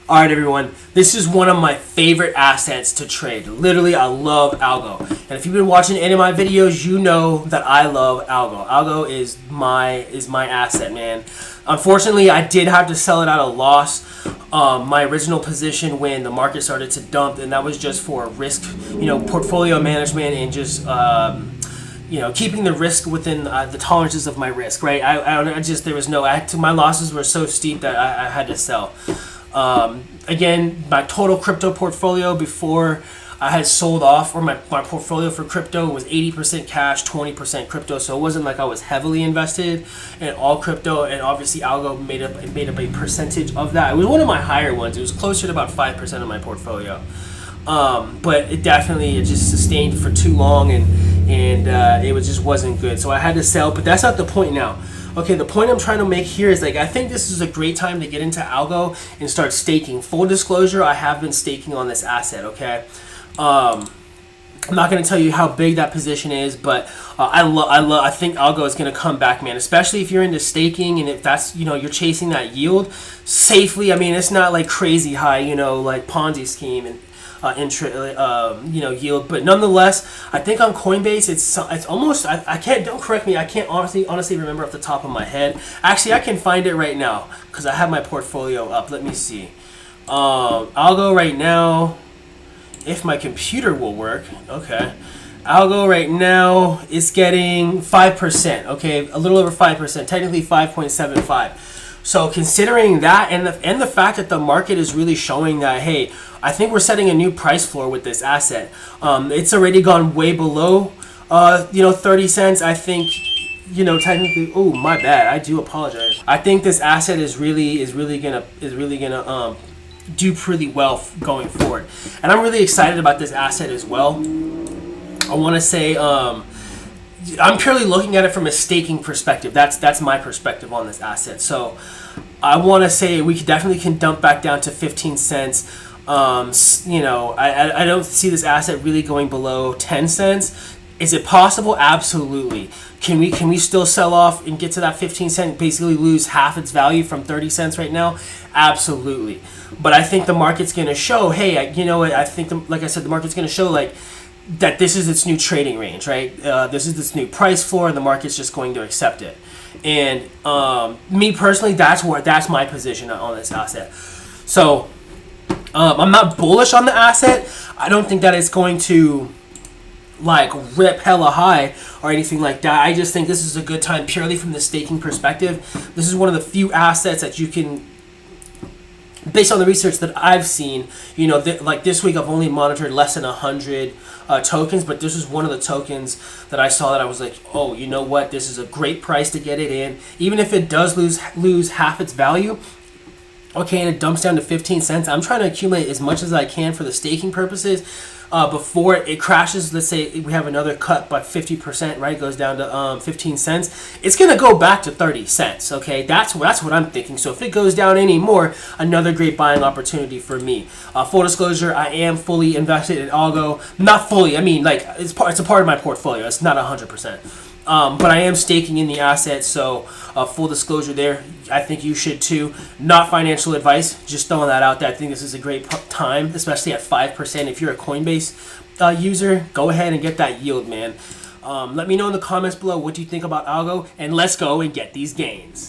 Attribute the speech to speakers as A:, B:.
A: Alright everyone, this is one of my favorite assets to trade. Literally, I love ALGO. And if you've been watching any of my videos, you know that I love ALGO. ALGO is my asset, man. Unfortunately, I did have to sell it at a loss. My original position when the market started to dump, and that was just for risk, portfolio management and just keeping the risk within the tolerances of my risk, right? My losses were so steep that I had to sell. Again, my total crypto portfolio before I had sold off, or my portfolio for crypto was 80% cash, 20% crypto. So it wasn't like I was heavily invested in all crypto, and obviously Algo made up a percentage of that. It was one of my higher ones. It was closer to about 5% of my portfolio. But it just sustained for too long, and it just wasn't good. So I had to sell, but that's not the point now. Okay, the point I'm trying to make here is I think this is a great time to get into Algo and start staking. Full disclosure, I have been staking on this asset, okay? I'm not going to tell you how big that position is, but I think Algo is going to come back, man, especially if you're into staking and if that's, you're chasing that yield safely. I mean, it's not like crazy high, like Ponzi scheme and yield, but nonetheless, I think on Coinbase it's almost, I can't, don't correct me, I can't honestly remember off the top of my head. Actually, I can find it right now because I have my portfolio up. Let me see. Algo right now, if my computer will work. Okay, Algo right now is getting 5%. Okay, a little over 5%, technically 5.75. So considering that and the fact that the market is really showing that, hey, I think we're setting a new price floor with this asset. It's already gone way below 30 cents. I think, technically, oh, my bad. I do apologize. I think this asset is really gonna do pretty well going forward. And I'm really excited about this asset as well. I want to say I'm purely looking at it from a staking perspective. That's my perspective on this asset. So I want to say we definitely can dump back down to 15 cents. I don't see this asset really going below 10 cents. Is it possible? Absolutely. Can we still sell off and get to that 15 cent, basically lose half its value from 30 cents right now? Absolutely. But I think the market's going to show, hey, I think, like I said, the market's going to show that this is its new trading range, right? This is its new price floor, and the market's just going to accept it. And me personally, that's my position on this asset. So I'm not bullish on the asset. I don't think that it's going to rip hella high or anything like that. I just think this is a good time purely from the staking perspective. This is one of the few assets that you can, based on the research that I've seen, this week I've only monitored less than 100 tokens, but this is one of the tokens that I saw that I was like, oh, you know what, this is a great price to get it in. Even if it does lose half its value, okay, and it dumps down to 15 cents, I'm trying to accumulate as much as I can for the staking purposes before it crashes. Let's say we have another cut by 50%, right? It goes down to 15 cents. It's going to go back to 30 cents, okay? That's what I'm thinking. So if it goes down any more, another great buying opportunity for me. Full disclosure, I am fully invested in Algo. Not fully. I mean, it's a part of my portfolio. It's not 100%. But I am staking in the asset, so full disclosure there. I think you should too. Not financial advice, just throwing that out there. I think this is a great time, especially at 5%. If you're a Coinbase user, go ahead and get that yield, man. Let me know in the comments below what you think about Algo, and let's go and get these gains.